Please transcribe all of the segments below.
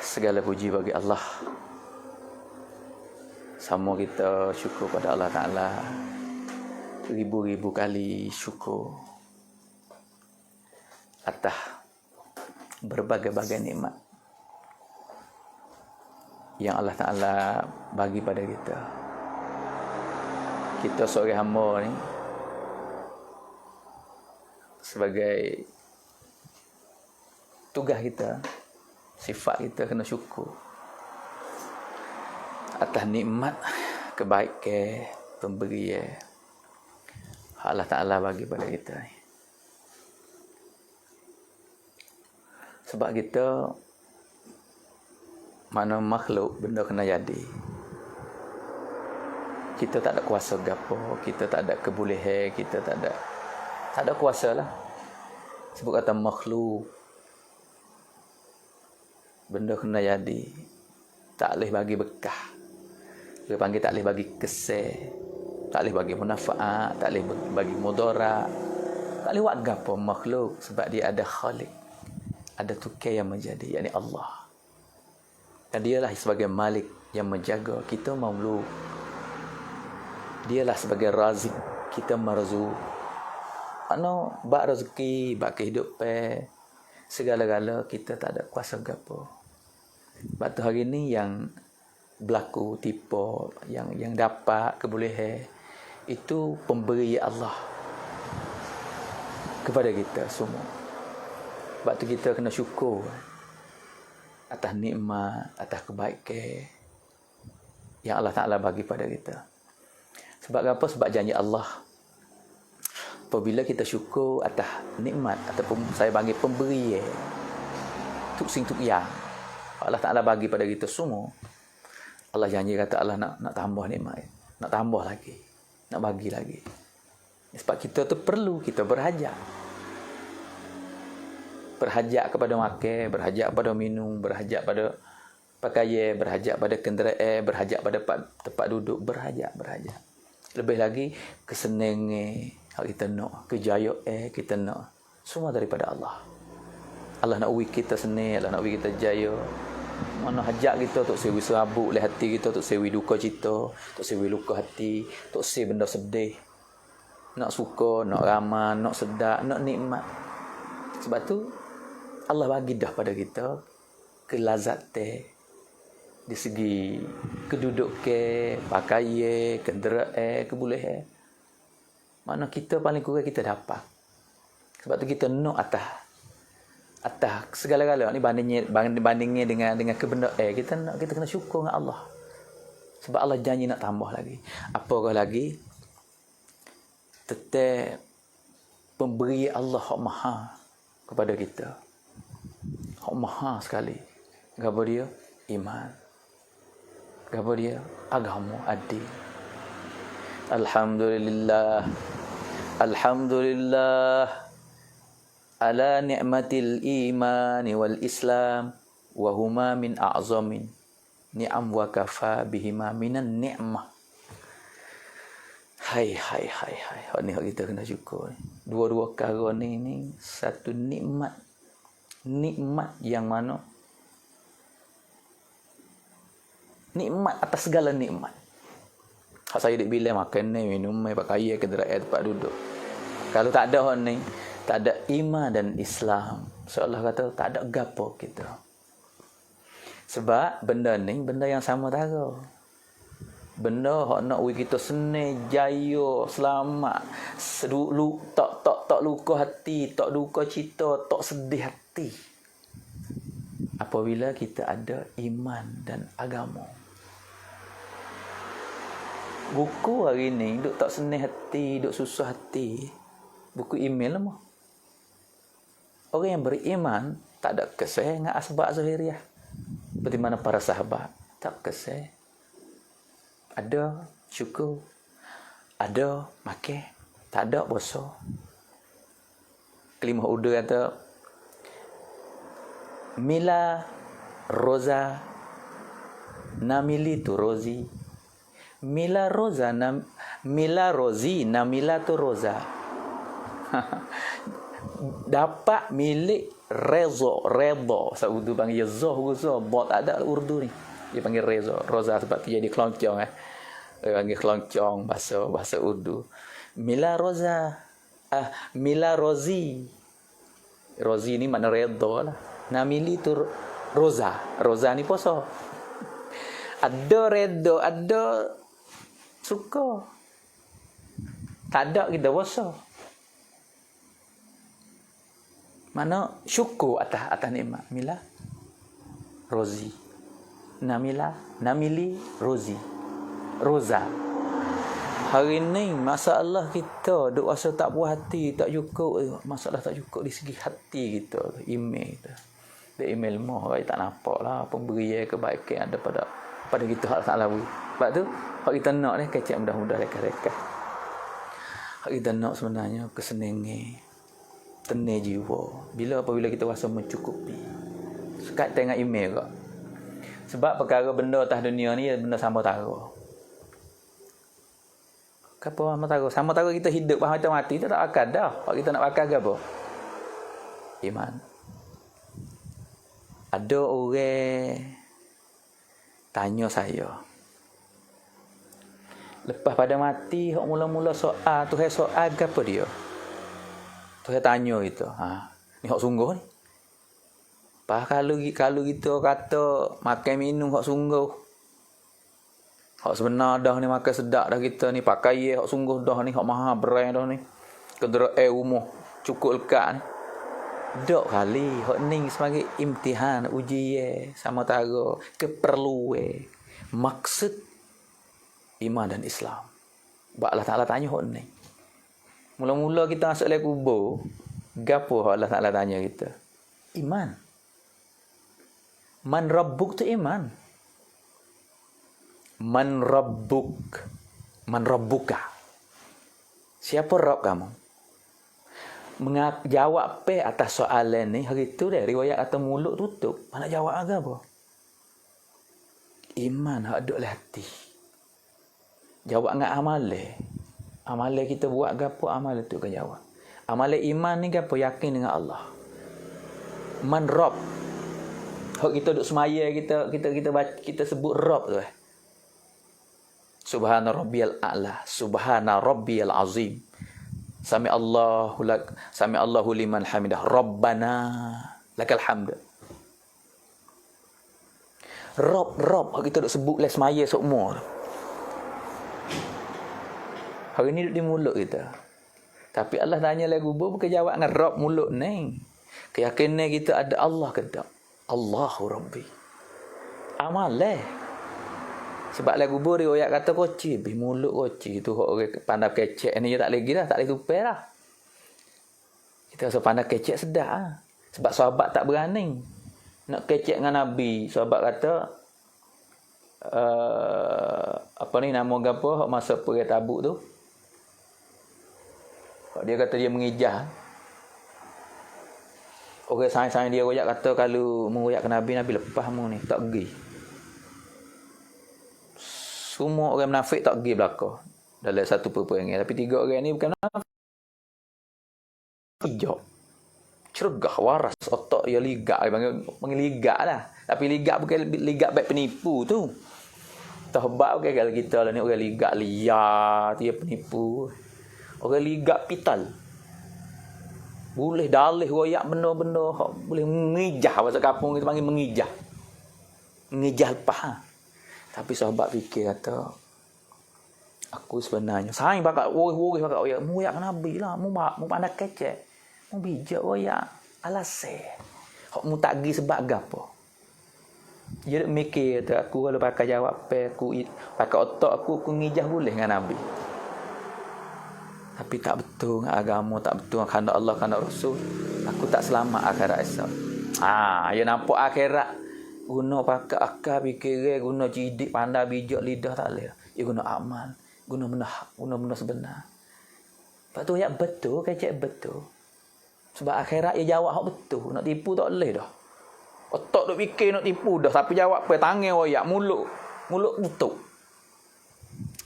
Segala puji bagi Allah. Semua kita syukur pada Allah Ta'ala. Ribu-ribu kali syukur atas berbagai-bagai nikmat yang Allah Ta'ala bagi pada kita. Kita seorang hamba ni sebagai tugas kita, sifat kita kena syukur atas nikmat, kebaikan, pemberian Allah Ta'ala bagi pada kita. Sebab kita mana makhluk benda kena jadi. Kita tak ada kuasa gapo, kita tak ada kebolehan, kita tak ada kuasa lah. Sebab kata makhluk benda kena jadi, tak boleh bagi bekah. Dia panggil tak boleh bagi kesan, tak boleh bagi manfaat, tak boleh bagi mudarat, tak boleh buat gapo makhluk, sebab dia ada khalik, ada tukar yang menjadi, yakni Allah. Dan dialah sebagai malik yang menjaga kita mamluk. Dialah sebagai razik, kita marzuk. Ano bak rezeki, bak kehidupan, segala-gala kita tak ada kuasa gapo. Sebab tu hari ni yang berlaku tipu, yang dapat kebolehan, itu pemberi Allah kepada kita semua. Sebab tu kita kena syukur atas nikmat, atas kebaikan yang Allah Ta'ala bagi pada kita. Sebab apa? Sebab janji Allah, apabila kita syukur atas nikmat ataupun saya panggil pemberian, tuk sing tuk yang Allah Ta'ala bagi pada kita semua, Allah janji kata Allah nak tambah nikmat, nak tambah lagi, nak bagi lagi. Sebab kita tu perlu, kita berhajat kepada makan, berhajat kepada minum, berhajat pada pakaian, berhajat pada kenderaan, berhajat pada tempat duduk, berhajat. Lebih lagi kesenangan kita nak, kejayaan kita nak, semua daripada Allah. Allah nak uji kita senang, Allah nak uji kita jaya. Mana hajat kita tok sewi serabut oleh hati kita, tok sewi duka cita, tok sewi luka hati, tok sewi benda sedih. Nak suka, nak ramah, nak sedap, nak nikmat. Sebab tu Allah bagi dah pada kita kelazatan di segi kedudukan, pakaian, kenderaan, kebolehan. Mana kita paling kurang kita dapat. Sebab tu kita nak atas segala-gala ni bandingnya dengan kebendaan, kita kena syukur dengan Allah. Sebab Allah janji nak tambah lagi. Apakah lagi? Tetap pemberi Allah hak maha kepada kita. Hak maha sekali. Gapo dia? Iman. Gapo dia? Agama, adil. Alhamdulillah ala ni'matil imani wal islam wa huma min a'zamin ni'am wa kafa bihima minan ni'mah. Hai. Ni kita kena syukur. Dua-dua perkara ni satu nikmat yang mana nikmat atas segala nikmat. Hak saya dik bilang makan ni, minum ni, pakaian, kenderaan, tempat duduk. Kalau tak ada ni, tak ada iman dan Islam, seolah kata tak ada gapo kita. Sebab benda ni benda yang sama tara. Benda hak nak we kita senang, jaya, selamat, tak luka hati, tak duka cita, tak sedih hati. Apabila kita ada iman dan agama. Buku hari ni duk tak senang hati, duk susah hati. Buku email lah mah. Orang yang beriman tak ada keseh dengan asbab zahiriah. Seperti mana para sahabat, tak keseh. Ada syukur, ada makan, tak ada puasa. Kelimah Urdu kata Mila roza namili tu rozi. Mila rozi namila tu roza. Dapat milik Reza. Saudi panggil Zoh, bot ada Urdu ni. Dia panggil Reza. Roza sebab dia jadi keloncong Dia panggil keloncong bahasa Urdu. Mila Roza. Mila Rozi. Rozi ni makna redha lah. Namili tu Roza. Roza ni puasa. Ada redha, ada suka. Tak ada kita puasa. Mana syukur atas nikmat. Mila Rozi. Namili Rozi. Roza. Hari ni masalah kita duk rasa tak puas hati, tak cukup. Masalah tak cukup di segi hati kita, email kita. Dia email moh tak nampak lah pemberian kebaikan ada pada kita hak tak lawi. Sebab tu hak kita nak ni kecek mudah-mudah rekat-rekat. Hak kita nak sebenarnya kesenangan, tenang jiwa. Apabila kita rasa mencukupi. Sekat tengok email kak. Sebab perkara benda atas dunia ni benda sama tara. Apa sama tara kita hidup bahawa kita mati tak akan dah. Kalau kita nak pakai apa? Iman. Ada orang tanya saya. Lepas pada mati, hok mula-mula soal, Tuhan soal apa dia? Tuhan tanya itu. Ni hok sungguh ni. Kalau kita kata makan minum hok sungguh. Hak sebenar dah ni makan sedap dah kita ni, pakai hak sungguh dah ni, hak mahal brand dah ni. Kenderaan rumah cukup lekat ni. Dok kali hak ni sebagai imtihan, ujian sama tara keperluan maksud iman dan Islam. Sebab Allah Taala tanya hak ni. Mula-mula kita masuk dalam kubur, gapo hak Allah Taala tanya kita? Iman. Man rabbuk tu iman. Man rabbuka. Siapa Rabb kamu? Jawab atas soalan ni hari tu dah riwayat atau mulut tutup. Mana jawab apa? Iman hak duk hati. Jawab dengan amale. Amale kita buat gapo amal tu kan jawab. Amale iman ni gapo yakin dengan Allah. Man Rabb. Hak kita duk semaya kita sebut Rabb tu. Subhana rabbiyal a'la, subhana rabbiyal azim. Sami Allahu liman hamidah. Rabbana lakal hamd. Rabb kita duk sebut les semaya semua. Hari ni duk di mulut kita. Tapi Allah tanya lagi kubur bukan jawab dengan Rabb mulut ni. Keyakinan kita ada Allah ke tak? Allahu Rabbi. Amal sebab lagu kubur riwayat kata koci, mulut koci tu orang pandai kecek ni tak lagi dah, tak boleh tupai dah. Kita rasa pandai kecek sedap Sebab sahabat tak berani nak kecek dengan Nabi. Sahabat kata apa ni nama gapo masa perang Tabuk tu. Dia kata dia mengijah. Orang sains-sains dia royak kata kalau mengoyak ke Nabi lepas mu ni tak pergi. Semua orang munafik tak pergi belakang dalam satu peperangan. Tapi 3 orang ni bukan munafik. Hijau. Cergah, waras, otak dia ligak. Dia panggil ligak lah. Tapi ligak bukan ligak baik penipu tu. Tahbak bukan kalau kita lah ni orang ligak liar. Dia penipu. Orang ligak pital. Boleh dalih royak benda-benda. Boleh mengijah. Bahasa kampung kita panggil mengijah. Mengijah lepas. Tapi sahabat fikir kata aku sebenarnya saing bakal worih bakal oyak mu yak Nabi lah mu pandai kecek mu bijak oyak alase hok mu tak gi sebab gapo dia mikir kata aku kalau pakai jawab aku pakai otak aku ngijah boleh dengan Nabi. Tapi tak betul dengan agama, tak betul dengan kehendak Allah, kehendak Rasul. Aku tak selamat akhirat esok. Ya nampak akhirat guna pakai akal fikiran, guna cidik, pandai, bijak, lidah tak boleh. Ya guna amal, guna benda sebenar. Lepas tu ya betul, kecek betul. Sebab akhirat ya jawab hak betul. Nak tipu tak boleh dah. Otak duk fikir nak tipu dah, tapi jawab apa tangan royak, mulut tutup.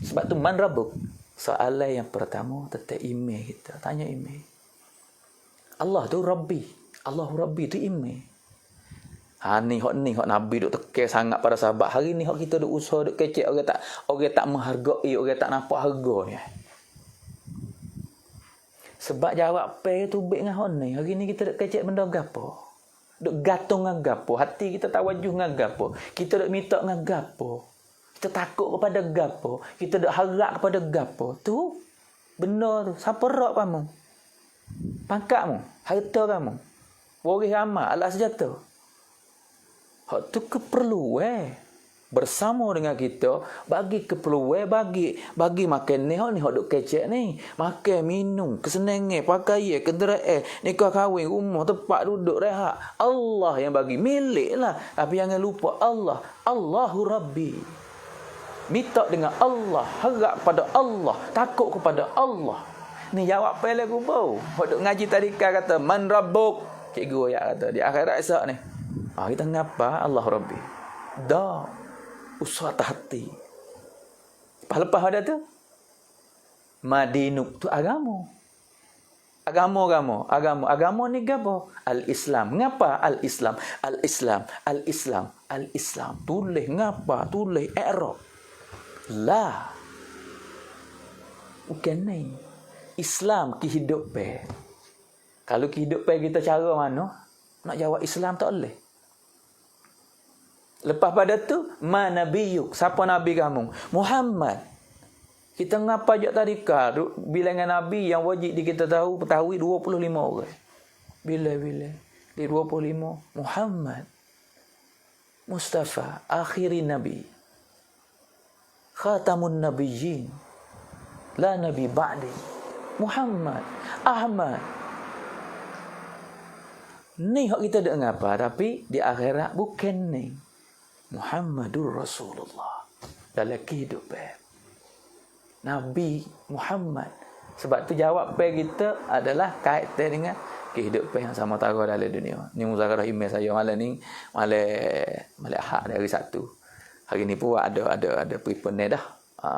Sebab tu man rabbuk. Soalan yang pertama tentang email kita. Tanya email. Allah tu Rabbi. Allahu Rabbi tu ime. Ni hok Nabi duk teke sangat pada sahabat. Hari ni hok kita duk usaha duk kecek orang tak menghargai, orang tak nampak harganya. Sebab jawab pe tu baik dengan hok ni. Hari ni kita duk kecek benda gapo? Duk gatung dengan gapo? Hati kita tawajuh dengan gapo? Kita duk minta dengan gapo? Kita takut kepada gapo? Kita duk harap kepada gapo? Tu benda tu siapa rak kamu? Pangkatmu, harta kamu, waris amal, alat senjata. Hak tu keperluan bersama dengan kita, bagi keperluan, bagi makan ni hak duk kecek ni, makan minum, kesenangan, pakaian, kenderaan, nikah kahwin, rumah, tempat duduk, rehat. Allah yang bagi, miliklah. Tapi jangan lupa Allah, Allahu Rabbi. Minta dengan Allah, harap pada Allah, takut kepada Allah. Ni jawab pele aku bau. Hok duk ngaji tadika kata man rabbuk. Cikgu ayat kata di akhirat esok ni. Kita ngapa Allah Rabbi. Dah usah hati. Lepas ada tu madinuk tu agama. Agama ni gapo? Al-Islam. Ngapa al-Islam? Al-Islam. Tulis ngapa? Tulis i'rab. La. Bukan ni. Islam kehidupan. Kalau kehidupan kita cara mana? Nak jawab Islam tak boleh. Lepas pada tu, manabiyuk. Siapa Nabi kamu? Muhammad. Kita ngapa je tadi bilangan Nabi yang wajib kita ketahui 25 orang. Bila? Di 25. Muhammad. Mustafa. Akhiri Nabi. Khatamun Nabiyyin. La Nabi ba'di. Muhammad, Ahmad. Ni hak kita dak ngapa, tapi di akhirat bukan ni. Muhammadur Rasulullah. Dalam kehidupan Nabi Muhammad. Sebab tu jawab kita adalah kaitan dengan kehidupan yang sama tara dalam dunia. Ni muzakarah email saya malam ni, malam Ahad dari Sabtu. Hari ni pun ada prepone dah.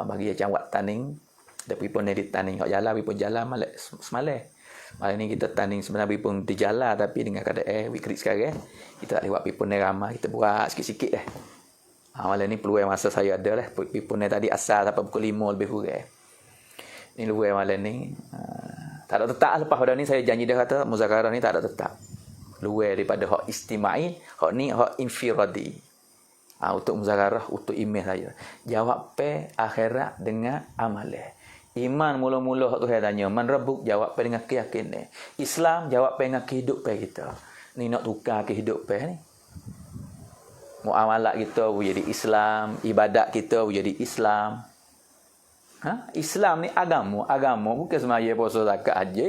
Bagi yang buat tanding. Ada pun di tanding hak jalan, pun jalan malam semalam. Malam ni kita tanding sebenarnya pun di jalan tapi dengan keadaan weekend sekarang kita tak lewat pipun ramai, kita buat sikit-sikit dah. Malam ni peluang masa saya ada lah. Pipun tadi asal sampai pukul 5 lebih kurang. Ni luar malam ni. Tak ada tetap lepas pada ni saya janji dah kata muzakarah ni tak ada tetap. Luar daripada hak istimai, hak ni hak infiradi. Untuk muzakarah, untuk email saya. Jawab pe akhirat dengan amalan. Iman mula-mula tu saya tanya, man rabbuk, jawab dengan keyakinan. Islam jawab dengan kehidupan kita. Ni nak tukar kehidupan ni. Muamalat kita jadi Islam, ibadat kita jadi Islam. Islam ni agama bukan semaya puasa zakat aja.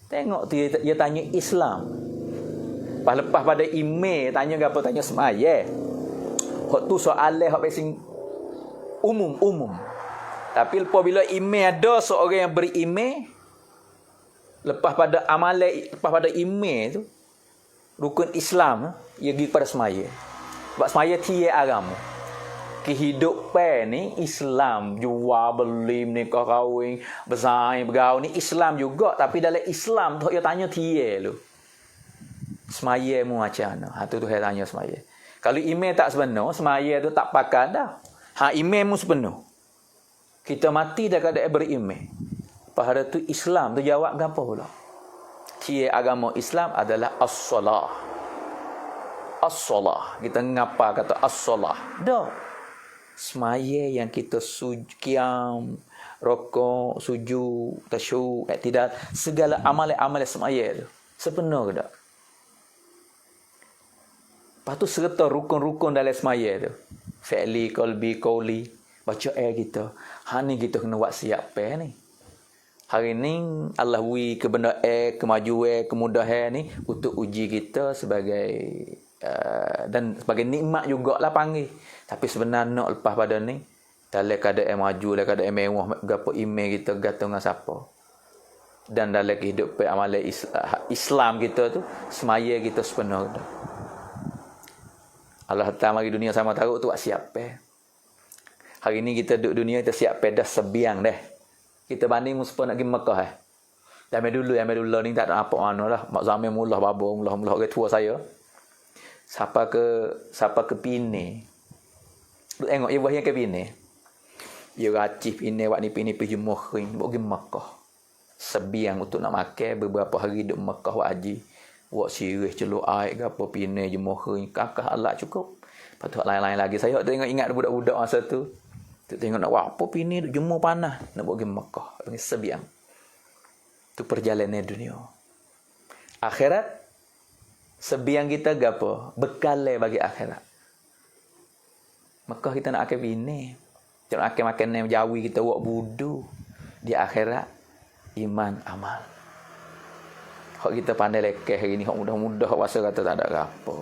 Tengok dia tanya Islam. Lepas pada email tanya gapo, tanya semaya. Hak tu soalan hak pasing umum. Tapi apabila email ada seorang yang beri email, lepas pada amalan, lepas pada email tu, rukun Islam, ia pergi kepada semaya. Sebab semaya tiada agama. Kehidupan ni Islam, jual beli, menikah kahwin, bersaing, bergaul ni Islam juga. Tapi dalam Islam tu, dia tanya tiada lu. Semaya mu macam mana? Tu saya tanya semaya. Kalau email tak sebenar, semaya tu tak pakai dah. Email mu sepenuh. Kita mati dah keadaan berimeh. Pada tu Islam tu jawab apa pula? Cia agama Islam adalah as-salah. As-salah. Kita ngapa kata as-salah? Dah. Semaya yang kita qiyam, rokok, sujud, tasyahud, i'tidal, segala amalan-amalan semaya tu. Sepenuh ke tak? Lepas tu serta rukun-rukun dalam semaya tu. Fi'li, qalbi, qawli. Baca kita. Ni kita kena buat siap ni. Hari ni Allah beri kebenaran, kemajuan, kemudahan ni untuk uji kita sebagai dan sebagai nikmat jugalah panggil. Tapi sebenarnya nak lepas pada ni dalam keadaan maju, dalam keadaan mewah, gapo email kita gantung dengan siapa. Dan dalam kehidupan amalan Islam kita tu semaya kita sepenuh dah. Allah Taala mari dunia sama taruh tu buat siap Hari ni kita duduk dunia, kita siap pedas sebiang dah. Kita banding muspah nak pergi Mekah Zaman dulu ni tak ada apa mana lah. Mak zaman mula babong, mula orang tua saya. Siapa ke Pine. Lu tengok ibu yang ke Pine. Dia racih Pine wak ni Pine pergi Muhrim, pergi Mekah. Sebiang untuk nak makan beberapa hari duduk Mekah wak haji. Wak sirih celuk air ke apa Pine je Muhrim. Kakak Allah cukup. Lepas tu lain-lain lagi. Saya tengok ingat budak-budak masa tu. Tengok nak buat apa Pine duk jemur panas. Nak pergi Mekah. Panggil sebiang. Itu perjalanan dunia. Akhirat, sebiang kita gapo? Bekal bagi akhirat. Maka kita nak akan bini. Kita nak akan makan jawi kita buat budu. Di akhirat, iman, amal. Hak kita pandai lekeh hari ni, hak mudah-mudah, hak rasa kata tak ada apa.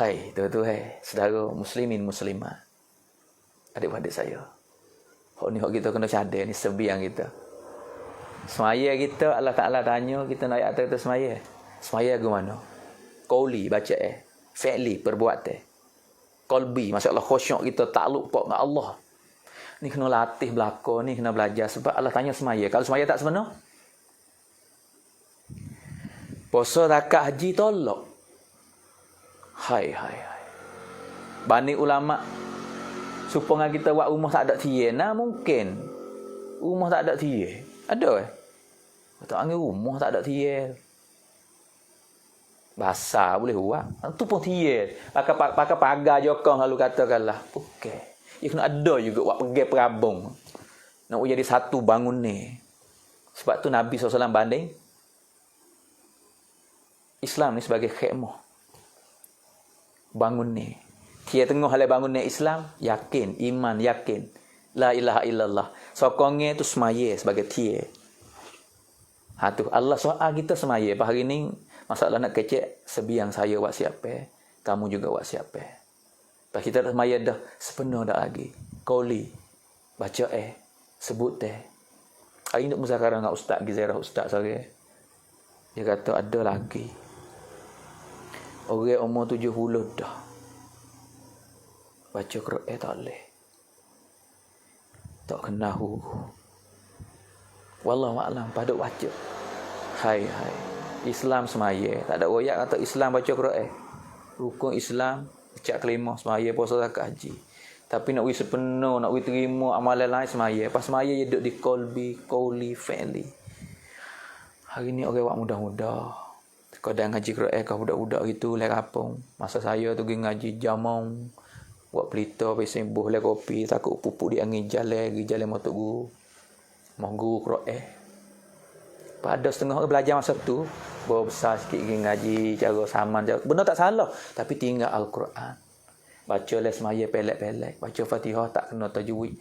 Hai, tu saudara muslimin muslimat. Adik-adik saya. Hak ni hak kita kena cadar ni sebiang kita. Semaya kita Allah Ta'ala tanya kita nak ayat kata semaya. Semaya ke mana? Qauli baca fi'li perbuatan. Qalbi maksudnya khusyuk kita takluk pak dengan Allah. Ni kena latih belaka ni kena belajar sebab Allah tanya semaya. Kalau semaya tak sebenar. Puasa zakat haji tolak. Hai. Bani ulama supaya kita buat rumah tak ada tiye nah mungkin. Rumah tak ada tiye. Ada tak angin rumah tak ada tiye. Basah boleh buat. Tu pun tiye. Pakai pagar jokong lalu katakanlah. Okey. Ia kena ada juga buat pergi perabung. Nak jadi satu bangun ni. Sebab tu Nabi SAW banding Islam ni sebagai khemah. Bangun ni. Tiye tengah halai bangun ni Islam, yakin, iman, yakin. La ilaha illallah. Sokongnya tu semaya sebagai tiye. Tu Allah soal kita semaya. Hari ni masalah nak kecek sebiang saya buat siapa, kamu juga buat siapa. Lepas kita dah semaya dah sepenuh dah lagi. Qauli baca sebut Hari ni muzakarah dengan ustaz Gizerah ustaz saya. Dia kata ada lagi. Orang umur 70 dah. Baca Quran tak boleh. Tak kena huru. Wallahu a'lam pada baca. Hai. Islam semaya. Tak ada royak kata Islam baca Quran. Rukun Islam baca kelima semaya puasa zakat haji. Tapi nak wis sepenuh, nak wis terima amalan lain semaya. Pas semaya dia duduk di qalbi, qauli, fi'li. Hari ni orang buat mudah-mudah. Kadang ngaji Quran kau budak-budak gitu lek kampung. Masa saya tu pergi ngaji jamong. Buat pelita pesen buh le kopi takut pupuk di angin jalan motor guru. Mau guru Quran. Pada setengah orang belajar masa tu, bawa besar sikit pergi ngaji cara saman cara. Benar tak salah, tapi tinggal Al-Quran. Baca les semaya pelek-pelek, baca Fatihah tak kena tajwid.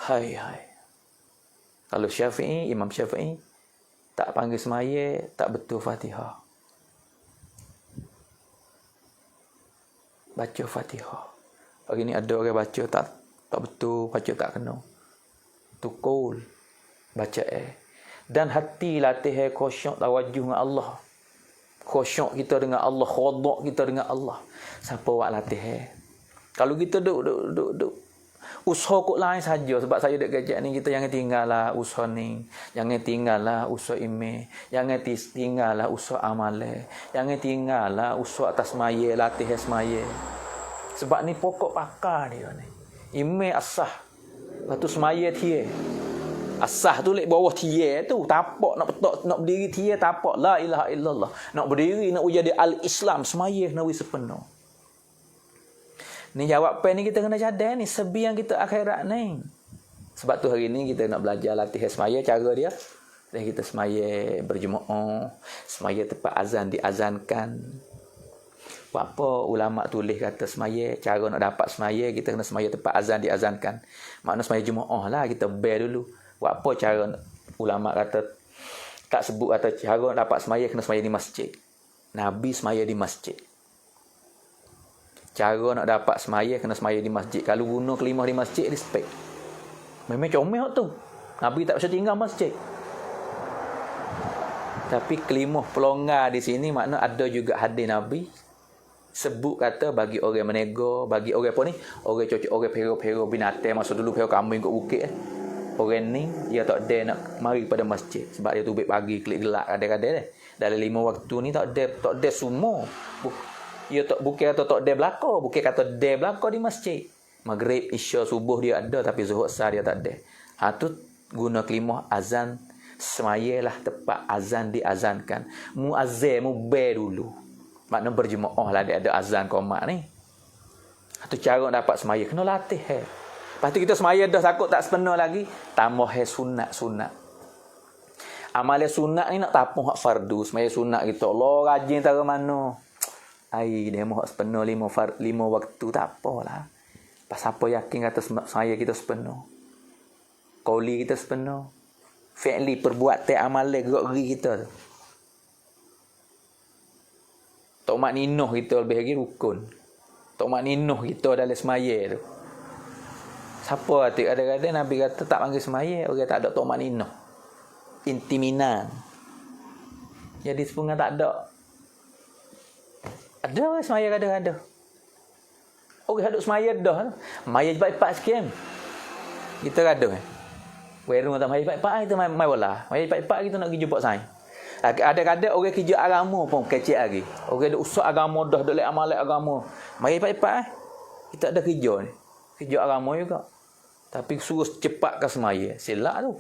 Hai. Kalau Syafi'i, Imam Syafi'i tak panggil semaya, tak betul Fatihah. Baca Fatihah. Hari ni ada orang baca tak betul, baca tak kena. Tu qaul. Baca dan hati latih khusyuk tawajuh dengan Allah. Khusyuk kita dengan Allah, khudu' kita dengan Allah. Siapa buat latih? Kalau kita duk usaha kok lain saja sebab saya dek gajak ni kita jangan tinggallah usaha ni. Jangan tinggallah usaha email. Jangan tinggallah usaha amale. Jangan tinggallah usaha atas maya, latih semaya. Sebab ni pokok pakar dia ni. Email asah. Lepas tu semaya dia. Asah tu lek bawah tiye tu tapak nak petok nak berdiri tiye tapak la ilaha illallah nak berdiri nak jadi al-Islam semaya nawi sepenuh. Ni jawapan ni kita kena cadar ni sebiang kita akhirat ni. Sebab tu hari ni kita nak belajar latih semaya cara dia. Dan kita semaya berjemaah, semaya tepat azan diazankan. Apa ulama tulis kata semaya cara nak dapat semaya kita kena semaya tepat azan diazankan. Makna semaya jemaah lah kita bear dulu. Buat apa cara ulama kata tak sebut kata cara nak dapat semaya kena semaya di masjid. Nabi semaya di masjid. Cara nak dapat semaya kena semaya di masjid. Kalau guna kelimah di masjid respect. Memang comel tu. Nabi tak bisa tinggal masjid. Tapi kelimah pelonggar di sini makna ada juga hadis Nabi sebut kata bagi orang menego, bagi orang apa ni? Orang cocok orang pero-pero binatang masa dulu pero kambing kat bukit Orang ni dia tak ada nak mari pada masjid sebab dia tubik pagi klik gelak kadang-kadang dah. Dalam 5 waktu ni tak ada semua. Dia tak bukan kata tak ada belaka, bukan kata ada belaka di masjid. Maghrib, Isya, subuh dia ada tapi Zuhur Asar dia tak ada. Tu guna kelimah azan semayalah tepat azan diazankan. Muazzin mubai dulu. Makna berjemaah lah dia ada azan qomat ni. Tu cara dapat semaya kena latih . Lepas tu kita semaya dah takut tak sepenuh lagi, tambah sunat-sunat. Amalan sunat ni nak tapung hak fardu, semaya sunat kita. Allah rajin tara mana. Ai dia mau hak sepenuh 5 waktu tak apalah. Pas apa yakin kata semaya kita sepenuh. Qauli kita sepenuh. Fi'li perbuatan amalan gerak-geri kita tu. Tok makninah kita lebih lagi rukun. Tok makninah kita dalam semaya tu. Siapa hati kadang-kadang Nabi kata tak panggil semaya, orang tak ada tok makninah. Intiminan. Jadi sepungan tak ada. Ada orang semaya kadang-kadang. Orang hadut semaya dah. Maya cepat-cepat sikit. Kita kadang Werung tak maya cepat-cepat kita mai bola. Maya cepat-cepat kita nak pergi jumpa sains. Ada-ada orang kerja agama pun kecil lagi. Orang duk usah agama dah duk amalan agama. Maya cepat-cepat kita ada kerja ni. Kerja agama juga. Tapi suruh cepatkan semaya. Silap tu.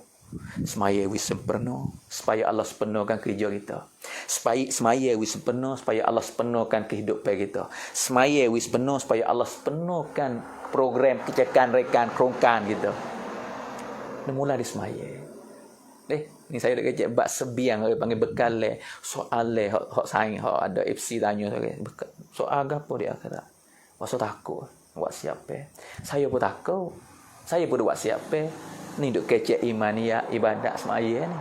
Semaya wis sempurna supaya Allah sempurnakan kerja kita. Semaya wis sempurna supaya Allah sempurnakan kehidupan kita. Semaya wis sempurna supaya Allah sempurnakan program kecekan rekan kerongkan kita. Mula di semaya. Ni saya dah kecek bab sebiang orang panggil bekal soal hak saing hak ada FC tanya soal apa dia kata. Masa takut buat siapa? Saya pun takut. Saya pun buat siapa? Ni duk kecek imaniah ibadat semaya ni.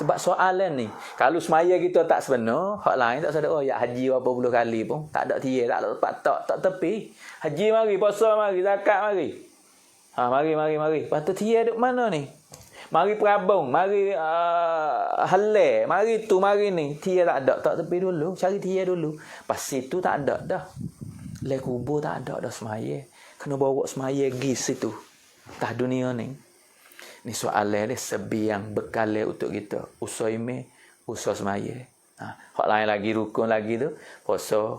Sebab soalan ni, kalau semaya kita tak sebenar, hak lain tak sadar ya haji berapa puluh kali pun tak ada tiar, tak ada tempat tak tepi. Haji mari, puasa mari, zakat mari. Mari. Lepas tu tiar duk mana ni? Mari perabung, mari halal, mari tu, mari ni. Tiar tak ada, tak tepi dulu, cari tiar dulu. Pas situ tak ada dah. Le kubur tak ada dah semaya. Kena bawa semaya pergi situ. Tah dunia ni. Ni soalan dia sebiang bekal untuk kita. Usaime, usah semaya. Hak lain lagi rukun lagi tu, puasa,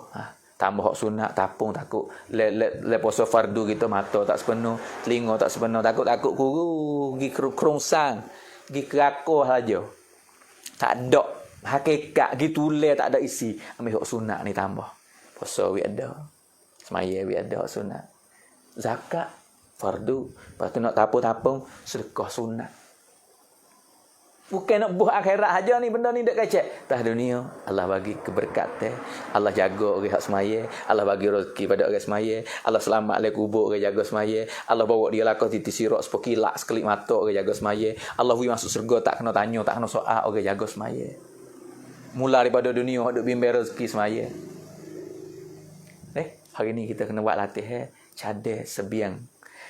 tambah hak sunat, tapung takut le puasa fardu kita mata tak sepenuh, telinga tak sepenuh, takut kuru, pergi kerongsang, pergi kerakor saja. Tak ada hakikat, pergi tulis tak ada isi. Ambil hak sunat ni tambah. Puasa wi ada. Semaya wi ada hak sunat. Zakat fardu, lepas tu nak tapung-tapung sedekah sunat. Bukan nak buh akhirat aja ni benda ni dak kecek. Tah dunia Allah bagi keberkatan, Allah jaga orang hak semaya, Allah bagi rezeki pada orang semaya, Allah selamat le kubur orang jaga semaya, Allah bawa dia lakuh titi sirak sepokilak sekelip mata orang jaga semaya, Allah wi masuk syurga tak kena tanya, tak kena soal orang jaga semaya. Mula daripada dunia hak duk bimbang rezeki semaya. Hari ni kita kena buat latih cadar sebiang.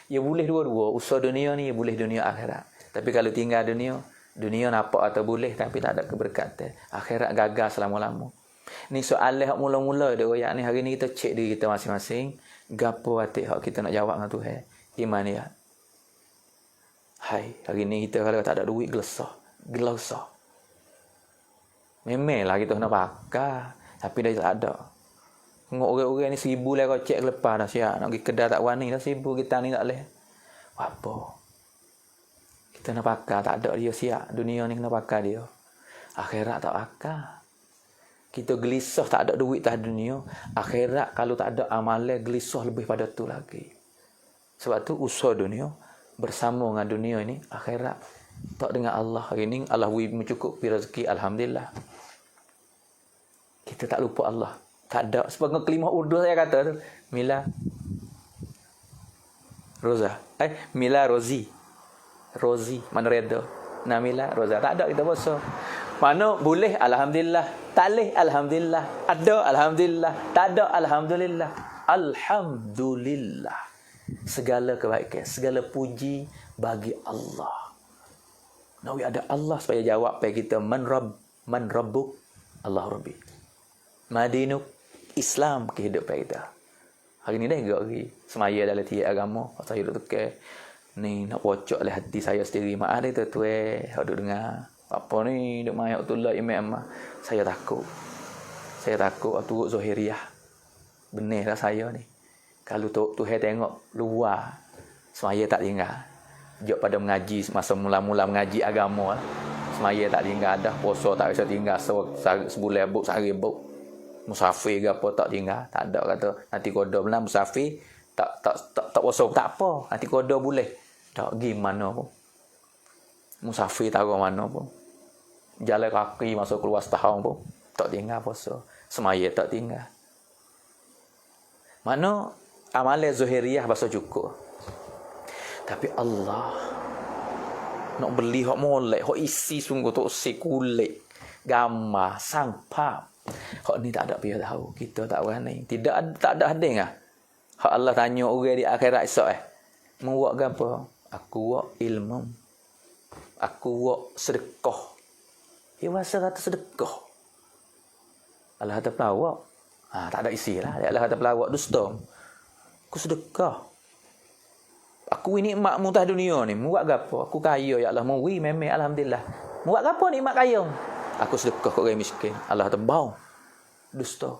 Ya boleh dua-dua, usaha dunia ni boleh dunia akhirat. Tapi kalau tinggal dunia nampak atau boleh tapi tak ada keberkatan. Akhirat gagal selama-lama. Ni soalan hak mula-mula dia royak ni hari ni kita cek diri kita masing-masing, gapo hati hak kita nak jawab dengan Tuhan. Iman dia. Hai, hari ni kita kalau tak ada duit gelesah. Memanglah kita kena pakai, tapi dah tak ada. Tengok orang-orang ni 1000 lah kau cek lepas dah siap. Nak pergi kedai tak wani dah 1000 kita ni tak boleh. Apa? Kita nak pakai tak ada dia siap. Dunia ni kena pakai dia. Akhirat tak pakai. Kita gelisah tak ada duit tak dunia. Akhirat kalau tak ada amalan gelisah lebih pada tu lagi. Sebab tu usaha dunia bersama dengan dunia ini akhirat. Tak dengan Allah. Hari ni Allah mencukupi rezeki alhamdulillah. Kita tak lupa Allah. Tak ada. Sebagai kelimah Urdu saya kata tu. Mila Rozi. Rozi. Mana reda. Namila Roza. Tak ada kita puasa. Mana boleh alhamdulillah. Tak boleh alhamdulillah. Ada alhamdulillah. Tak ada alhamdulillah. Alhamdulillah. Segala kebaikan, segala puji bagi Allah. Nawi ada Allah supaya jawab pada kita man rabbuk? Allah Rabbi. Madinuk Islam kehidupan kita. Hari ni dah gerak lagi. Semaya dalam tiap agama. Saya duduk tukar. Ni nak pocok lah hati saya sendiri. Maaf dia tu hok duk dengar. Apa ni duk mai Abdullah Imam. Saya takut. Saya takut turut Zuhairiyah. Benar lah saya ni. Kalau Tuhan tengok luar, semaya tak tinggal. Jok pada mengaji masa mula-mula mengaji agama lah. Semaya tak tinggal dah, puasa tak bisa tinggal, sebulan buk, sehari buk. Musafir ke apa tak tinggal, tak ada kata nanti kodoh benar musafir tak puasa tak apa, nanti kodoh boleh. Tak pergi mana pun. Musafir tahu mana pun. Jalan kaki masuk keluar setahun pun tak tinggal puasa. Semaya tak tinggal. Mana amalan Zuhairiyah bahasa cukup. Tapi Allah nak beli hok molek, hok isi sungguh tok si kulit, gambar, sampah. Hok ni tak ada dia tahu. Kita tak berani. Tak ada hading ah. Hak Allah tanya orang di akhirat esok Mu buat apa? Aku buat ilmu. Aku buat sedekah. Dia rasa kata sedekah. Allah kata pelawak. Tak ada isi lah. Allah kata pelawak dusta. Aku sedekah. Aku ini nikmat mutah dunia ni. Mu buat apa? Aku kaya ya Allah. Mu memang alhamdulillah. Mu buat apa nikmat kaya? Aku sedekah kat orang miskin. Allah kata bau. Dusta.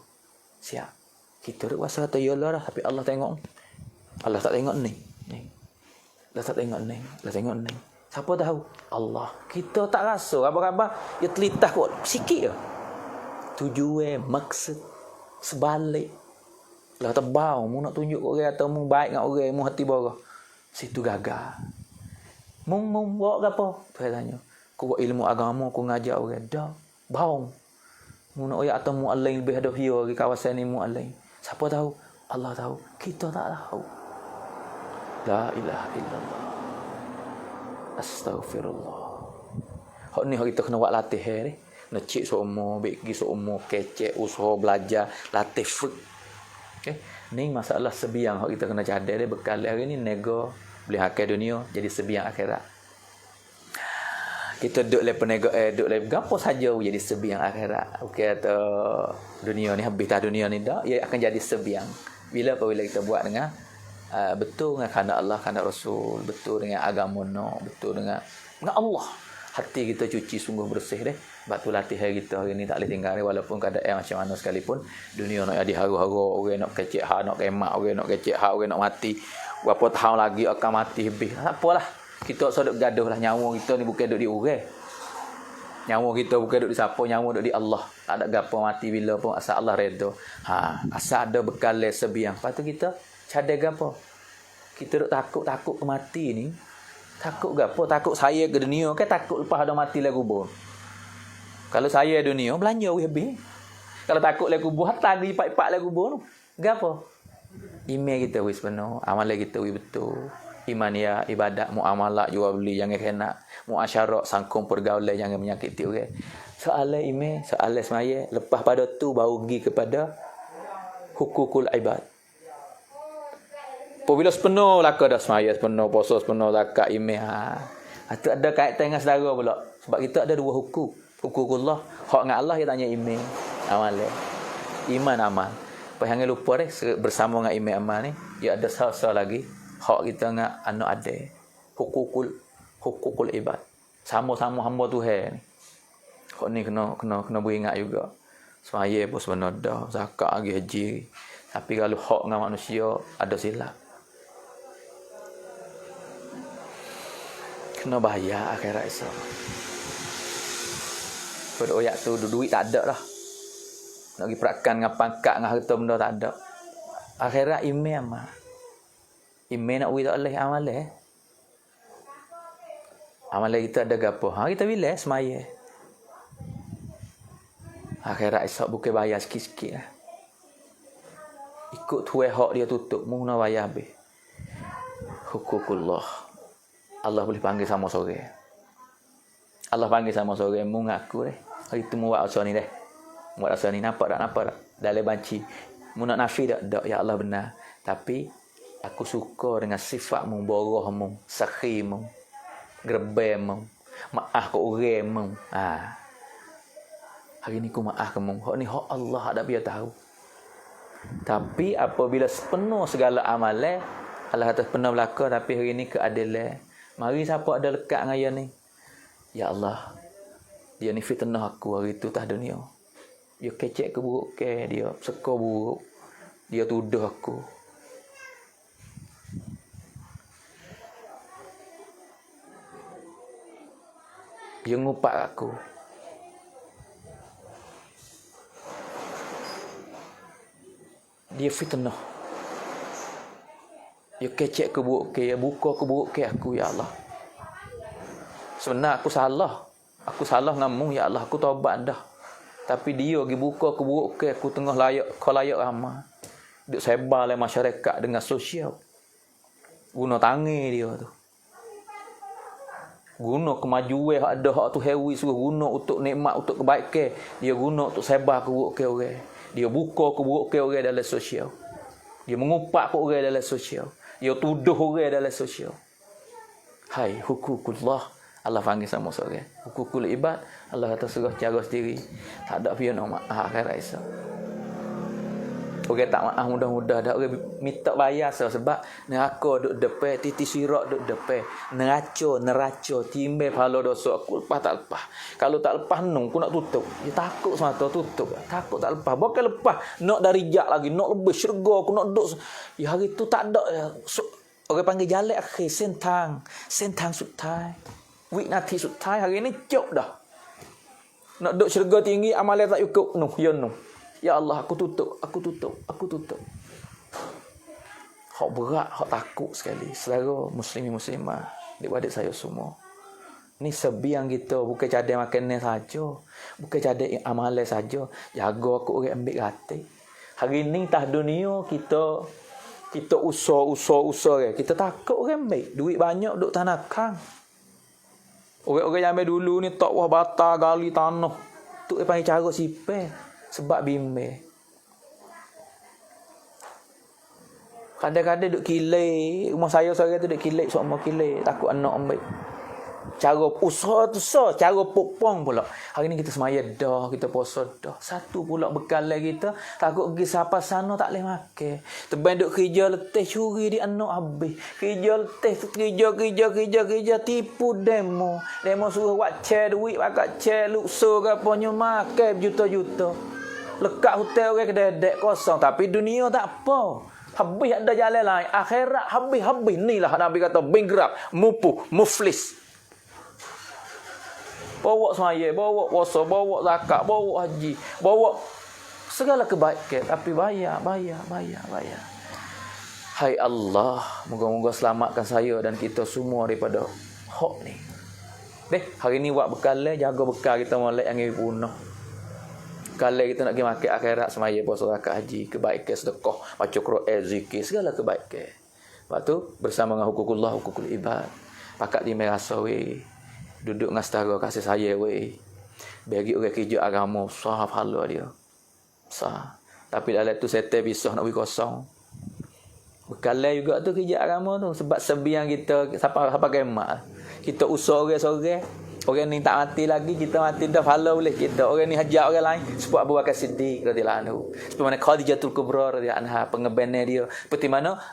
Siap. Kita duk rasa kata ya Allah dah, tapi Allah tengok. Allah tak tengok ni. Allah tak tengok ni. Allah tengok ni. Siapa tahu? Allah. Kita tak rasa apa-apa. Ya telitah kot sikit je. Tujuan, maksud, sebalik. Allah tebau, mu nak tunjuk kat orang atau mu baik dengan orang, mu hati borah. Situ gagal. Mu buat apa? Tuan tanya. Aku buat ilmu agama, aku ngajar orang. Dah. Bau. Mu nak ayat atau mu alain lebih ada hiu di kawasan ni mu alain. Siapa tahu? Allah tahu. Kita tak tahu. La ilaha illallah. Astaghfirullah. Hak ni kita kena buat latih ni. Nak cik semua, bagi semua kecek, usaha belajar, latih fik. Okay. Ni masalah sebiang hak kita kena cadai dia bekal hari ni nego boleh hakal dunia jadi sebiang akhirat. Kita duduk le penego duduk le gapo saja jadi sebiang akhirat. Okey atau dunia ni habis dah dunia ni dak, ia akan jadi sebiang. Bila kita buat dengan betul dengan kehendak Allah, kehendak Rasul, betul dengan agama no, betul dengan Allah. Hati kita cuci sungguh bersih deh. Sebab tu latihan kita hari ni tak boleh tinggal walaupun keadaan macam mana sekalipun. Dunia nak jadi haru-haru, orang nak kecek hak, nak kemak, orang nak kecek hak, orang nak mati. Berapa tahun lagi akan mati habis. Tak apalah. Kita usah duk gaduh lah. Nyawa kita ni bukan duk di orang. Nyawa kita bukan duk di siapa, nyawa duk di Allah. Tak ada gapo mati bila pun asal Allah redha. Asal ada bekal sebiang. Lepas tu kita cadai gapo. Kita duk takut ke mati ni. Takut gapo? Takut saya ke dunia ke takut lepas ada mati lah kubur. Kalau saya dunia belanja habis. Kalau takut lah kubur hantar pergi ipak-ipak lah kubur tu. Gapo? Iman kita wis penuh, amalan kita wis betul. Iman ya, ibadat, muamalah, jual beli jangan kena. Muasyarat, sangkung pergaulan jangan menyakiti orang. Soalan iman, soalan semaya, lepas pada tu baru pergi kepada hukukul ibad. Apabila sepenuh laka dah semaya, sepenuh puasa, sepenuh zakat, iman. Itu ada kaitan dengan saudara pula. Sebab kita ada dua hukum. Hukukullah, hak dengan Allah dia tanya iman, amalan. Iman amal. Lepas jangan lupa bersama dengan iman amal ni, dia ada sasa lagi. Hak kita dengan anak adik. Hukukul ibad. Sama-sama hamba Tuhan ni. Hak ni kena beringat juga. Semaya pun sebenar dah, zakat lagi, haji. Tapi kalau hak dengan manusia ada silap. Kena bayar akhirat esok. Pada oyak tu duit tak ada lah. Nak pergi perakan dengan pangkat dengan harta benda tak ada. Akhirat iman amal. Iman nak tak boleh amalan. Amalan kita ada gapo? Kita bila semaya. Akhirat esok bukan bayar sikit-sikit lah. Ikut tuai hak dia tutup, mu nak bayar habis. Hukukullah. Allah boleh panggil sama sore. Allah panggil sama sore, mu ngaku deh. Hari tu mu buat asal ni deh. Buat asal ni nampak tak? Dalam banci. Mu nak nafi tak? Ya Allah benar. Tapi aku suka dengan sifatmu, borahmu, sakhimu, gerbemu, maaf ke orangmu. Hari ni aku maaf kamu. Hak ni hak Allah tak biar tahu. Tapi apabila sepenuh segala amalan, Allah atas pernah belaka tapi hari ni keadilan. Mari siapa ada lekat dengan dia ni. Ya Allah. Dia ni fitnah aku hari tu tah dunia. Dia kecek ke buruk ke dia, seka buruk. Dia tuduh aku. Dia ngupak aku. Dia fitnah. Dia kecek ke buruk ke, dia buka ke buruk ke aku, ya Allah. Sebenarnya aku salah. Aku salah ngamu, ya Allah, aku taubat dah. Tapi dia pergi buka ke buruk ke aku tengah layak ramai. Duk sebar oleh masyarakat dengan sosial. Guna tangan dia tu. Guna kemajuan hak ada hak tu hewi suruh guna untuk nikmat, untuk kebaikan. Dia guna untuk sebar ke buruk ke orang. Dia buka ke buruk ke orang dalam sosial. Dia mengupak ke orang dalam sosial. Dia tuduh orang dalam sosial. Hai, hukukullah. Allah panggil sama seorang. Hukukul ibad. Allah kata suruh cara sendiri. Tak ada pian nak maaf akhirat esok. Orang tak maaf mudah-mudah dah. Orang minta bayar sebab neraka duduk depan, titi sirak duduk depan. Neraca, timbel pahala dosa. Aku lepas tak lepas. Kalau tak lepas nung, aku nak tutup. Dia takut semata tutup. Takut tak lepas. Bukan lepas. Nak dari jak lagi. Nak lebih syurga. Aku nak duduk. Ya hari tu tak ada. Orang panggil jalan akhir. Sentang sutai. Wik nanti sutai. Hari ni cok dah. Nak duduk syurga tinggi. Amalan tak cukup. Ya nuh. Ya Allah, aku tutup. Hak berat, hak takut sekali. Saudara muslimah, adik-adik saya semua. Ni sebiang kita, bukan cadang makanan saja. Bukan cadang amalan saja. Jaga aku orang ambil hati. Hari ni tah dunia kita usah. Kita takut orang ambil. Duit banyak duk tanakang. Orang-orang yang ambil dulu ni tak wah bata gali tanah. Tu dia panggil cara sipir. Sebab bimbang. Kadang-kadang duk kilai. Rumah saya seorang tu duk kilai. Semua kilai. Takut anak ambil. Cara usaha tu cara popong pula. Hari ni kita semaya dah. Kita puasa dah. Satu pula bekal kita. Takut pergi sampai sana tak boleh makan. Tebang duk kerja letih. Curi di anak habis. Kerja letih. Kerja. Tipu demo. Demo suruh buat share duit. Pakat share luksa ke apanya. Makan juta-juta. Lekat hotel orang kededek kosong. Tapi dunia tak apa. Habis ada jalan lain. Akhirat habis. Ni lah Nabi kata bankrupt. Muflis. Bawa semaya, bawa puasa, bawa zakat, bawa haji. Bawa segala kebaikan. Tapi bayar. Hai Allah. Moga-moga selamatkan saya dan kita semua daripada hak ni. Hari ni buat bekal. Jaga bekal kita molek yang punah. Kalau kita nak pergi makan akhirat semaya puasa zakat haji, kebaikan sedekah, baca Quran, zikir, segala kebaikan. Lepas tu bersama dengan hukukullah, hukukul ibad. Pakat di merasa duduk dengan setara kasih saya bagi orang kerja agama sah pahala dia. Sah. Tapi dalam tu setel pisah nak bagi kosong. Bekalai juga tu kerja agama tu sebab sebiang kita siapa kemat. Kita usah orang-orang. Orang ni tak mati lagi, kita mati dah pahala boleh kita. Orang ni hajar orang lain. Sebab Abu Bakar Siddiq radhiyallahu anhu. Seperti mana Khadijatul Kubra radhiyallahu anha, pengebenar dia. Seperti mana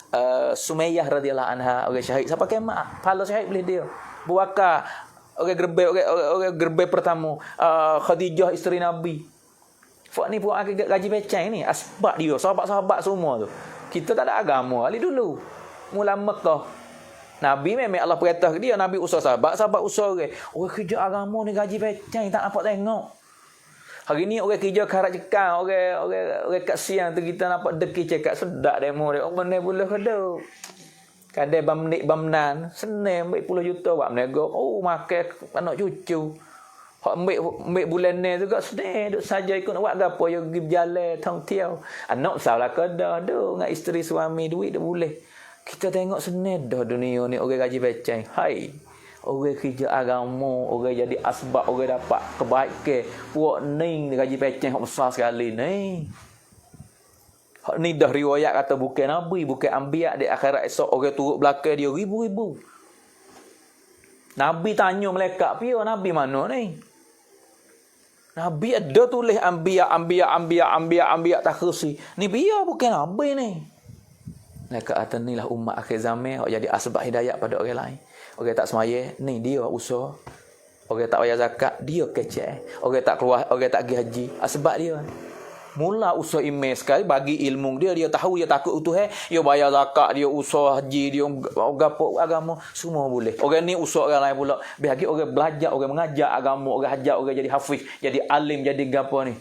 Sumayyah radhiyallahu anha, orang syahid. Siapa kemat? Pahala syahid boleh dia. Abu Bakar orang gerbe pertama. Khadijah isteri Nabi. Fak ni buat gaji pecah ni. Asbab dia, sahabat-sahabat semua tu. Kita tak ada agama kali dulu. Mula Mekah. Nabi memang Allah perintah dia, Nabi usah sahabat usah orang. Orang kerja agama ni gaji pecah tak nampak tengok. Hari ni orang kerja karat cekang, orang kat siang tu kita nampak deki cekak sedap demo dia. Orang benar boleh kada. Kadai bamnan, senang ambil puluh juta buat menego. Oh, makan anak cucu. Hak ambil bulan ni juga sedang duk saja ikut nak buat gapo yo pergi berjalan tong-tiau. Anak salah kada ado dengan isteri suami duit dah boleh. Kita tengok senang dah dunia ni orang gaji pecah. Hai. Orang kerja agama, orang jadi asbab, orang dapat kebaikan. Puak ni gaji pecah hak besar sekali ni. Hak ni dah riwayat kata bukan Nabi, bukan Anbiya di akhirat esok orang turut belakang dia ribu-ribu. Nabi tanya malaikat, "Pia Nabi mana ni?" Nabi ada tulis Anbiya tak khusi. Ni pia bukan Nabi ni. Laka atan ni lah umat akhir zaman hok jadi asbab hidayah pada orang lain. Orang tak semaya, ni dia usaha. Orang tak bayar zakat, dia kecek. Orang tak keluar, orang tak pergi haji, sebab dia. Mula usaha imej sekali bagi ilmu dia, dia tahu dia takut utuh dia bayar zakat, dia usaha haji, dia gapo agama, semua boleh. Orang ni usaha orang lain pula. Bagi orang belajar, orang mengajar agama, orang hajar, orang jadi hafiz, jadi alim, jadi gapo ni.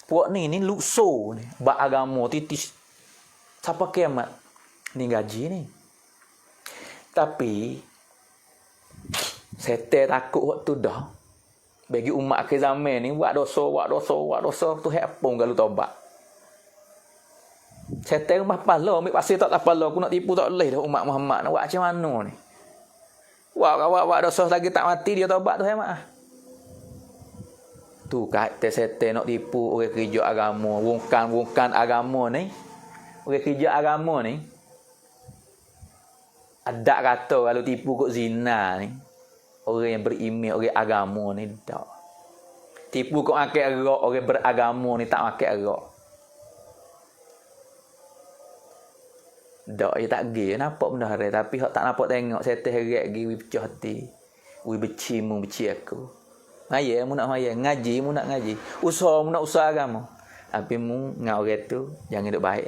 Puak ni lukso ni, bab agama titis. Siapa kiamat? Ni gaji ni. Tapi setan takut waktu dah. Bagi umat akhir zaman ni buat dosa tu hak apa kalau taubat. Setan rumah pala ambil pasir tak pala aku nak tipu tak boleh dah umat Muhammad nak buat macam mana ni. Buat dosa lagi tak mati dia taubat tu hak mak. Tu kata setan nak tipu orang kerja agama, wongkan agama ni. Orang kerja agama ni ada kata kalau tipu kok zina ni. Orang yang beriman, orang agama ni tak. Tipu kok makan arak, orang beragama ni tak makan arak. Tak, dia tak pergi. Nampak benda hari. Tapi hak tak nampak tengok. Saya terherat pergi, we pecah hati. We benci aku. Maya, mu nak maya. Ngaji, mu nak ngaji. Usaha, mu nak usaha agama. Tapi mu dengan orang tu, jangan duk baik.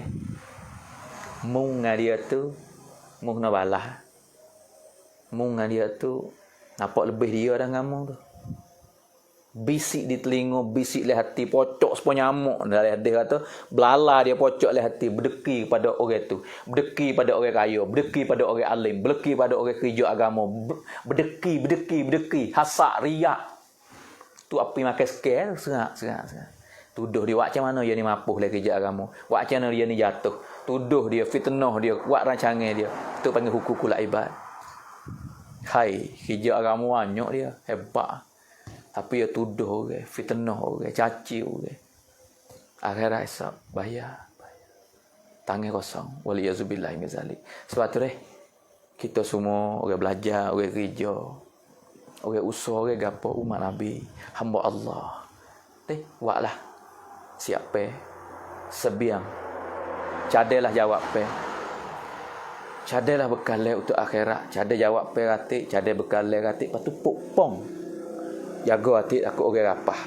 Mu dengan dia tu, mu kena balas. Mu dengan dia tu, nampak lebih dia dah ngamu tu. Bisik di telinga, bisik di hati, pocok sepuluh nyamuk. Dalam hadis kata, belala dia pocok di hati, berdeki pada orang tu. Berdeki pada orang kaya, berdeki pada orang alim, berdeki pada orang kerja agama. Berdeki. Hasak, riak. Tu api makan sekal, serak. Tuduh dia, buat macam mana dia ni mampu lah kerja agama. Buat macam mana dia ni jatuh. Tuduh dia, fitnah dia, buat rancangan dia. Itu panggil hukukul ibad. Hai, kerja agama banyak dia. Hebat. Tapi dia tuduh orang, fitnah orang, caci orang. Akhirat esok, bayar. Tangan kosong. Waliyazubillah min zalik. Sebab tu kita semua orang belajar, orang kerja, orang usaha, orang gapo umat Nabi, hamba Allah. Buatlah. Siap sebiang. Cadailah jawab Cadailah bekal untuk akhirat. Cadai jawab ratik, cadai bekal ratik, lepas tu pokpong. Jaga hati takut orang rapah.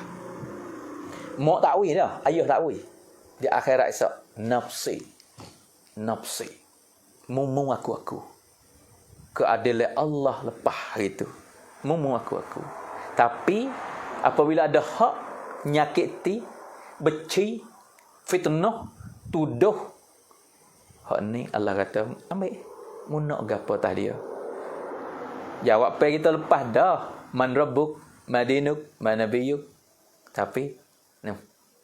Mak tak wih dah, ayah tak wih. Di akhirat esok, nafsi. Mumung aku. Keadilan Allah lepas itu. Mumung aku. Tapi apabila ada hak nyakiti, benci, fitnah, tuduh, hak ni Allah kata, ambil. Munak gapo tah dia. Jawab kita lepas dah. Man rabbuk, madinuk, manabiyuk. Tapi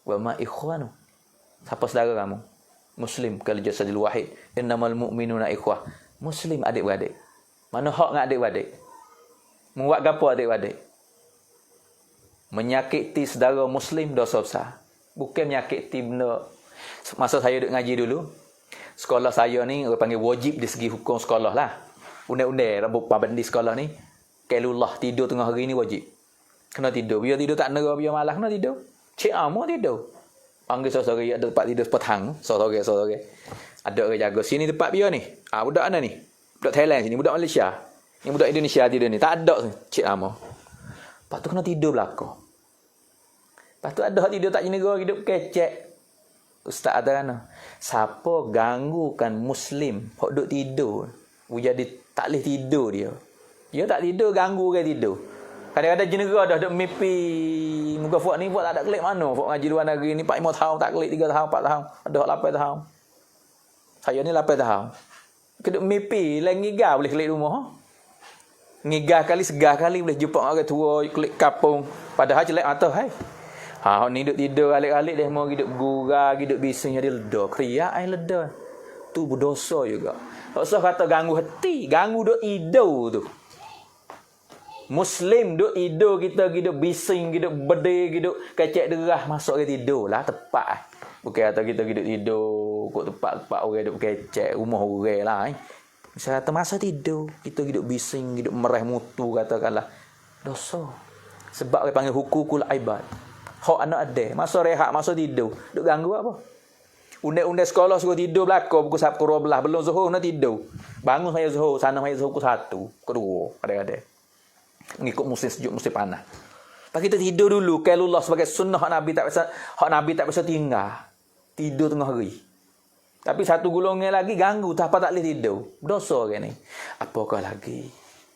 wa ma ikhwanu. Siapa saudara kamu? Muslim kal jasadil wahid. Innamal mu'minuna ikhwah. Muslim adik-beradik. Mana hak dengan adik-beradik? Membuat gapo adik-beradik? Menyakiti saudara muslim dosa besar. Bukan menyakiti benda. Masa saya duk ngaji dulu, sekolah saya ni orang panggil wajib di segi hukum sekolah lah. Undang-undang rambut pabandi sekolah ni, kelullah tidur tengah hari ni wajib. Kena tidur. Biar tidur tak nera, biar malas kena tidur. Cik Amo tidur. Panggil sore-sore ada tempat tidur petang, sore-sore. Ada orang jaga sini tempat biar ni. Budak mana ni? Budak Thailand sini, budak Malaysia. Ni budak Indonesia tidur ni. Tak ada Cik Amo. Lepas tu kena tidur belakang. Lepas tu ada tidur tak jenera, hidup kecek. Ustaz ada kan? Siapa ganggukan Muslim hok duk tidur, jadi tak boleh tidur dia. Dia tak tidur, ganggu orang tidur. Kadang-kadang jenera dah duk mimpi. Muka fuak ni buat tak ada kelik mana. Fuak ngaji luar negeri ni 4-5 tahun, tak kelik 3 tahun, 4 tahun. Ada 8 tahun. Saya ni 8 tahun. Keduk mimpi, lain ngigah boleh kelik rumah. Ngigah kali, segah kali boleh jumpa orang tua, kelik kapung. Padahal jelek mata, hai. Ni duk tidur alik-alik dia mau hidup gurau, hidup bising dia leda. Kriak leda. Tu berdosa juga. Tak usah kata ganggu hati, ganggu duk tidur tu. Muslim duk tidur, kita hidup bising, hidup berdeh, hidup kecek derah, masuk ke tidur lah tepat. Bukan kata kita hidup tidur kok tempat-tempat orang hidup kecek, rumah orang lah. Misalnya kata masa tidur, kita hidup bising, hidup merah mutu katakanlah. Dosa. Sebab dia panggil hukukul ibad. Hak anak ada. Masa rehat, masa tidur. Duk ganggu apa? Undek-undek sekolah suruh tidur belakang pukul 12 belum zuhur nak tidur. Bangun saya zuhur, sana saya zuhur pukul 1, pukul 2 kadang-kadang. Mengikut musim sejuk, musim panas. Lepas kita tidur dulu, kalullah sebagai sunnah hak Nabi tak bisa tinggal. Tidur tengah hari. Tapi satu golongan lagi ganggu, tak boleh tidur. Berdosa kan ni. Apakah lagi?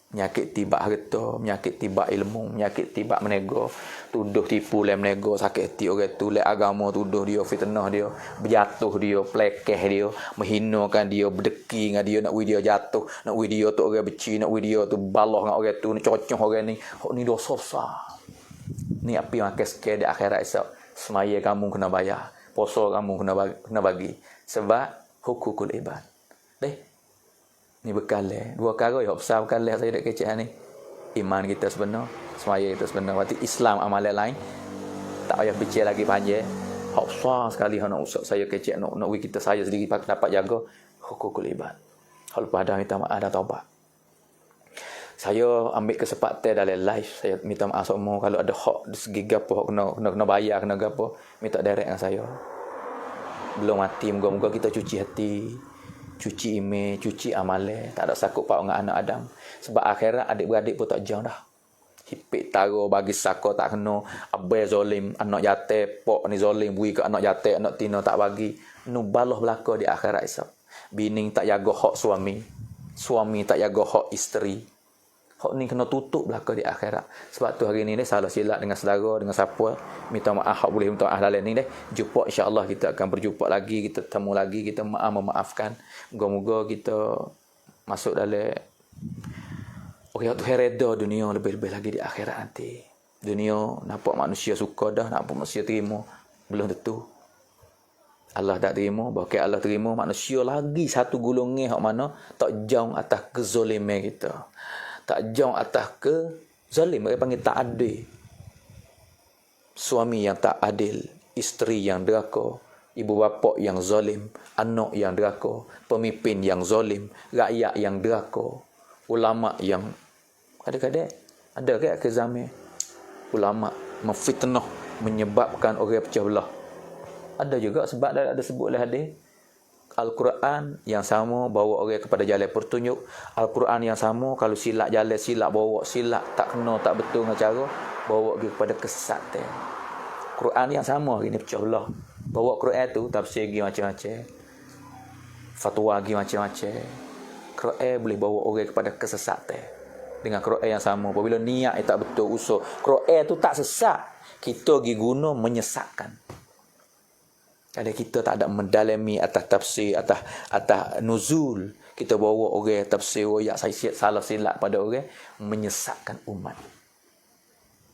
Penyakit tiba harta, penyakit tiba ilmu, penyakit tiba menego, tuduh tipu le menego, sakit hati orang tu, le agama tuduh dia, fitnah dia, berjatuh dia, pelekeh dia, menghinakan dia, berdeki dengan dia, nak dia jatuh, nak dia tu orang beci, nak dia tu balah dengan orang tu, nak cocoh orang ni. Hak ni dosa besar. Ni api makan sikit di akhirat esok. Semaya kamu kena bayar, puasa kamu kena bagi. Sebab hukukul ibad. Deh. Ni bekal dua perkara yang besar bekal saya dak kecek ni. Iman kita sebenar, semaya kita sebenar. Berarti Islam amalan lain tak payah fikir lagi panjang. Hak besar sekali hak nak usah saya kecek nak kita saya sendiri dapat jaga hukukul ibad. Hal pada minta maaf dan taubat. Saya ambil kesempatan dalam live, saya minta maaf semua kalau ada hak di segi gapo hak kena bayar kena gapo, minta direct dengan saya. Belum mati, moga-moga kita cuci hati, cuci email, cuci amalan, tak ada sakut pak dengan anak Adam. Sebab akhirat adik-beradik pun tak jauh dah. Hipik taro bagi sako tak kena, abai zalim, anak jatuh, pok ni zalim, bui ke anak jatuh, anak tina tak bagi. Nu balah belaka di akhirat isap. Bini tak jaga hak suami, suami tak jaga hak isteri. Hak ni kena tutup belaka di akhirat. Sebab tu hari ni salah silap dengan saudara, dengan siapa, minta maaf, hak boleh minta maaf dalam ni jumpa insya-Allah kita akan berjumpa lagi, kita temu lagi, kita memaafkan. Moga-moga kita masuk dalam tu reda dunia lebih-lebih lagi di akhirat nanti. Dunia nampak manusia suka dah, nampak manusia terima, belum tentu. Allah tak terima, bahkan Allah terima manusia lagi satu golongan hak mana tak jauh atas kezaliman kita. Tak jauh atas ke zalim, mereka panggil tak adil. Suami yang tak adil, isteri yang deraka, ibu bapa yang zalim, anak yang deraka, pemimpin yang zalim, rakyat yang deraka, ulama yang kadang-kadang ada ke zaman ulama memfitnah, menyebabkan orang pecah belah. Ada juga sebab ada sebut oleh hadis Al-Quran yang sama bawa orang kepada jalan petunjuk. Al-Quran yang sama kalau silap jalan, silap bawa, silap tak kena, tak betul dengan cara, bawa dia kepada kesesatan. Quran yang sama hari ni pecah belah. Bawa Quran tu tafsir lagi macam-macam, fatwa lagi macam-macam. Quran boleh bawa orang kepada kesesatan. Dengan Quran yang sama, apabila niat tak betul, usul Quran tu tak sesat, kita pergi guna menyesatkan. Kalau kita tak ada mendalami atas tafsir, atas nuzul, kita bawa orang tafsir royak salah silap pada orang, menyesatkan umat.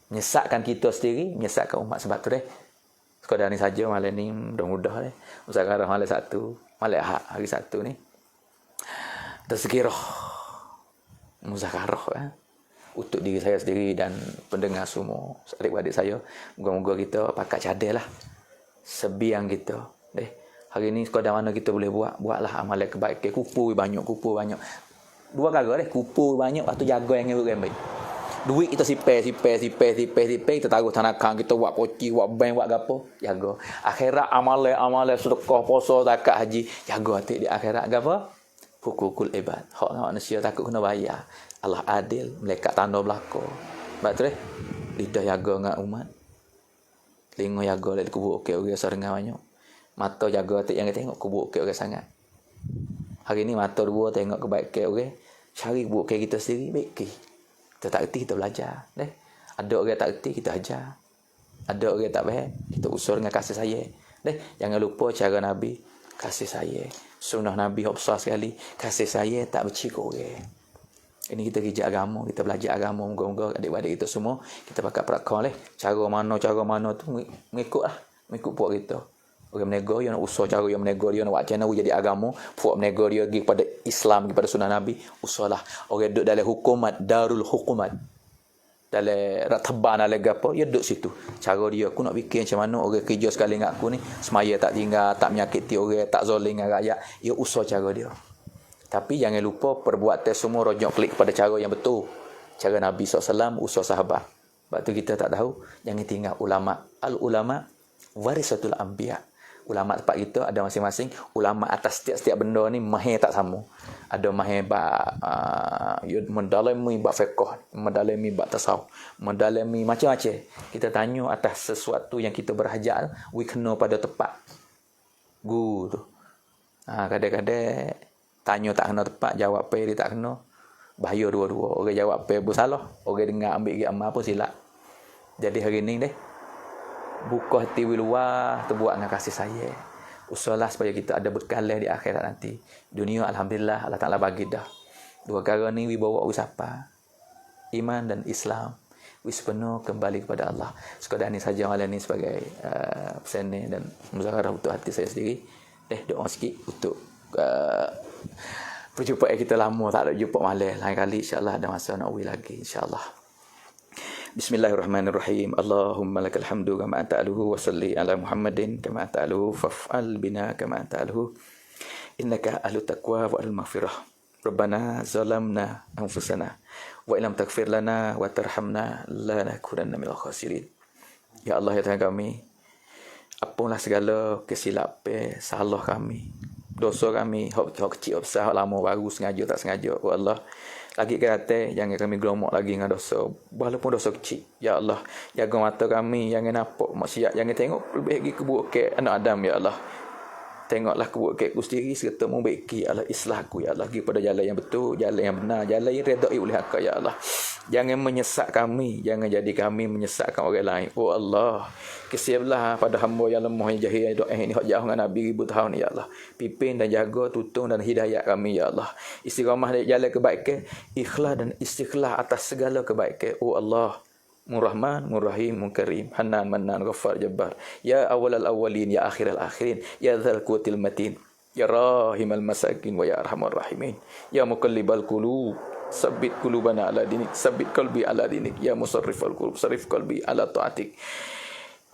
Menyesatkan kita sendiri, menyesatkan umat. Sebab tu sekadar ni saja malam ni mudah-mudah muzakarah malam satu, malam hari satu ni. Tazkirah muzakarah untuk diri saya sendiri dan pendengar semua, adik-adik saya. Moga-moga kita pakat cadel lah sebiang kita. Hari ni sekadar mana kita boleh buatlah amalan kebaikan. Kupu banyak. Dua kali kupu banyak, lepas tu jaga yang baik. Duit kita sipir, kita taruh tanakan, kita buat poci, buat bank, buat gapo, jaga. Akhirat amalan sedekah, puasa, zakat, haji, jaga hati di akhirat gapo? Hukukul ibad. Hak manusia takut kena bayar. Allah adil, melekat tanda belaka. Sebab tu lidah jaga dengan umat. Telinga jaga lek kubur okey orang serengan banyak. Mata jaga hati yang tengok kubur okey orang sangat. Hari ni mata dua tengok kebaikan orang, cari kubur okey kita sendiri baik. Kita tak erti kita belajar, Ada orang tak erti kita ajar. Ada orang tak faham, kita usul dengan kasih sayang. Jangan lupa cara Nabi, kasih sayang. Sunnah Nabi hak besar sekali, kasih sayang tak bercikuk orang. Ini kita kerja agama, kita belajar agama. Moga-moga adik-adik kita semua kita pakai prakon cara mana tu mengikut puak kita. Orang menego dia nak usaha cara yang menego dia nak buat channel jadi agama, puak menego dia pergi kepada Islam, kepada sunnah Nabi, usahalah. Orang duduk dalam hukumat, darul hukumat, dalam rataban dalam gapo, dia duduk situ. Cara dia aku nak fikir macam mana orang kerja sekali dengan aku ni semaya tak tinggal, tak menyakiti orang, tak zalim dengan rakyat, dia usaha cara dia. Tapi jangan lupa perbuatan semua rojok klik kepada cara yang betul. Cara Nabi SAW, usaha sahabat. Sebab tu kita tak tahu, jangan tinggal ulama. Al-ulama warisatul anbiya. Ulama tempat kita ada masing-masing. Ulama atas setiap benda ni mahir tak sama. Ada mahir mendalami bab fiqh, mendalami bab tasawuf, mendalami macam-macam. Kita tanya atas sesuatu yang kita berhajat, we kena pada tepat. Guru tu. Kadang-kadang tanya tak kena tepat, jawab apa dia tak kena. Bahaya dua-dua. Orang jawab apa bersalah, orang dengar ambil pergi amal pun silap. Jadi hari ni deh, buka hati luar, terbuat dengan kasih sayang. Usahalah supaya kita ada berkalah di akhirat nanti. Dunia alhamdulillah Allah Taala bagi dah. Dua perkara ni we bawa usapa. Iman dan Islam. We sepenuh kembali kepada Allah. Sekadar ni saja malam ni sebagai pesan dan muzakarah untuk hati saya sendiri. Doa sikit untuk perjumpaan kita lama tak ada jumpa malam. Lain kali insya-Allah ada masa nak lagi insya-Allah. Bismillahirrahmanirrahim. Allahumma lakal hamdu kama ta'aluhu wa salli ala Muhammadin kama ta'aluhu faf'al bina kama ta'aluhu innaka ahlu taqwa wa al-maghfirah. Rabbana zalamna anfusana wa illam taghfir lana wa tarhamna lanakunanna minal khasirin. Ya Allah ya Tuhan kami, apalah segala kesilapan, salah kami, dosa kami, hak kecil besar, hak lama baru, sengaja tak sengaja. Oh Allah, lagi kata jangan kami gelomak lagi dengan dosa, walaupun dosa kecil. Ya Allah, jaga mata kami, jangan nampak maksiat, jangan tengok lebih lagi keburukan anak Adam. Ya Allah, tengoklah keburukan aku sendiri serta membaiki. Ya Allah, islahku ya Allah, pergi pada jalan yang betul, jalan yang benar, jalan yang redai oleh Engkau. Ya Allah, jangan menyesak kami, jangan jadi kami menyesatkan orang lain. Oh Allah, kesiaplah pada hamba yang lemah, yang jahil, yang doa ini hak jauh dengan Nabi ribu tahun ni. Ya Allah, pimpin dan jaga, tutung dan hidayat kami. Ya Allah, istiqamah dari jalan kebaikan, ikhlas dan istiqlal atas segala kebaikan. Oh Allah, Murrahman, Murrahim, Munkarim, Hanan, Mannan, Ghaffar, Jabbar. Ya awalal awalin, ya akhiral akhirin, ya dzal quwwatil matin, ya rahimal masakin wa ya arhamar rahimin, ya muqallibal qulub sabbit qulubana ala dinik, sabbit qalbi ala dinik, ya musarrifal qulub sarif qalbi ala taatik.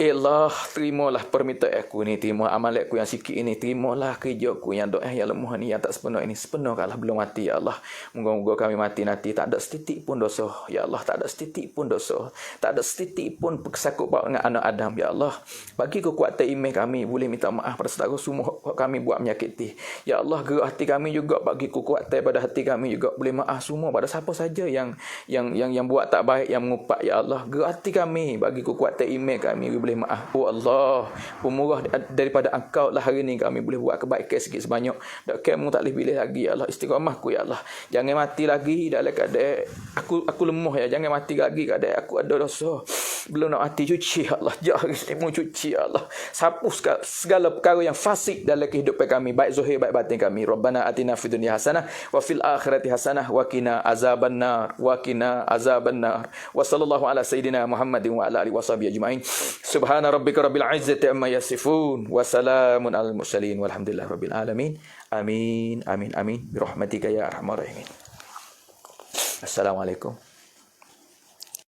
Allah, terimalah permintaan aku ni, terima amal aku yang sikit ini, terimalah kerja aku yang doa yang lemah ni, yang tak sepenuh ini, sepenuhkanlah belum mati. Ya Allah, moga-moga kami mati nanti tak ada setitik pun dosa. Ya Allah, tak ada setitik pun dosa, tak ada setitik pun sakut bau dengan anak Adam. Ya Allah, bagi kekuatan iman kami, boleh minta maaf pada saudara semua kami buat menyakiti. Ya Allah, gerak hati kami juga, bagi kekuatan pada hati kami juga, boleh maaf semua pada siapa saja yang buat tak baik, yang mengupak. Ya Allah, gerak hati kami, bagi kekuatan iman kami, boleh maaf. Oh Allah, pemurah daripada Engkau lah hari ni kami boleh buat kebaikan sikit sebanyak. Dak kamu tak boleh pilih lagi. Ya Allah, istiqamahku. Ya Allah, jangan mati lagi dalam keadaan aku lemah. Ya, jangan mati lagi keadaan aku ada dosa. Belum nak mati, cuci. Ya Allah, jangan semua cuci. Ya Allah, sapu segala perkara yang fasik dalam kehidupan kami, baik zahir baik batin kami. Rabbana atina fid dunya hasanah wa fil akhirati hasanah wa qina azabannar wa qina azabannar. Wa sallallahu ala sayidina Muhammadin wa ala alihi washabihi ajmain. Subhana rabbika rabbil izzati amma yasifun wa salamun alal mursalin walhamdulillahi rabbil alamin. Amin amin amin birahmatika ya arhamar rahimin. Assalamualaikum.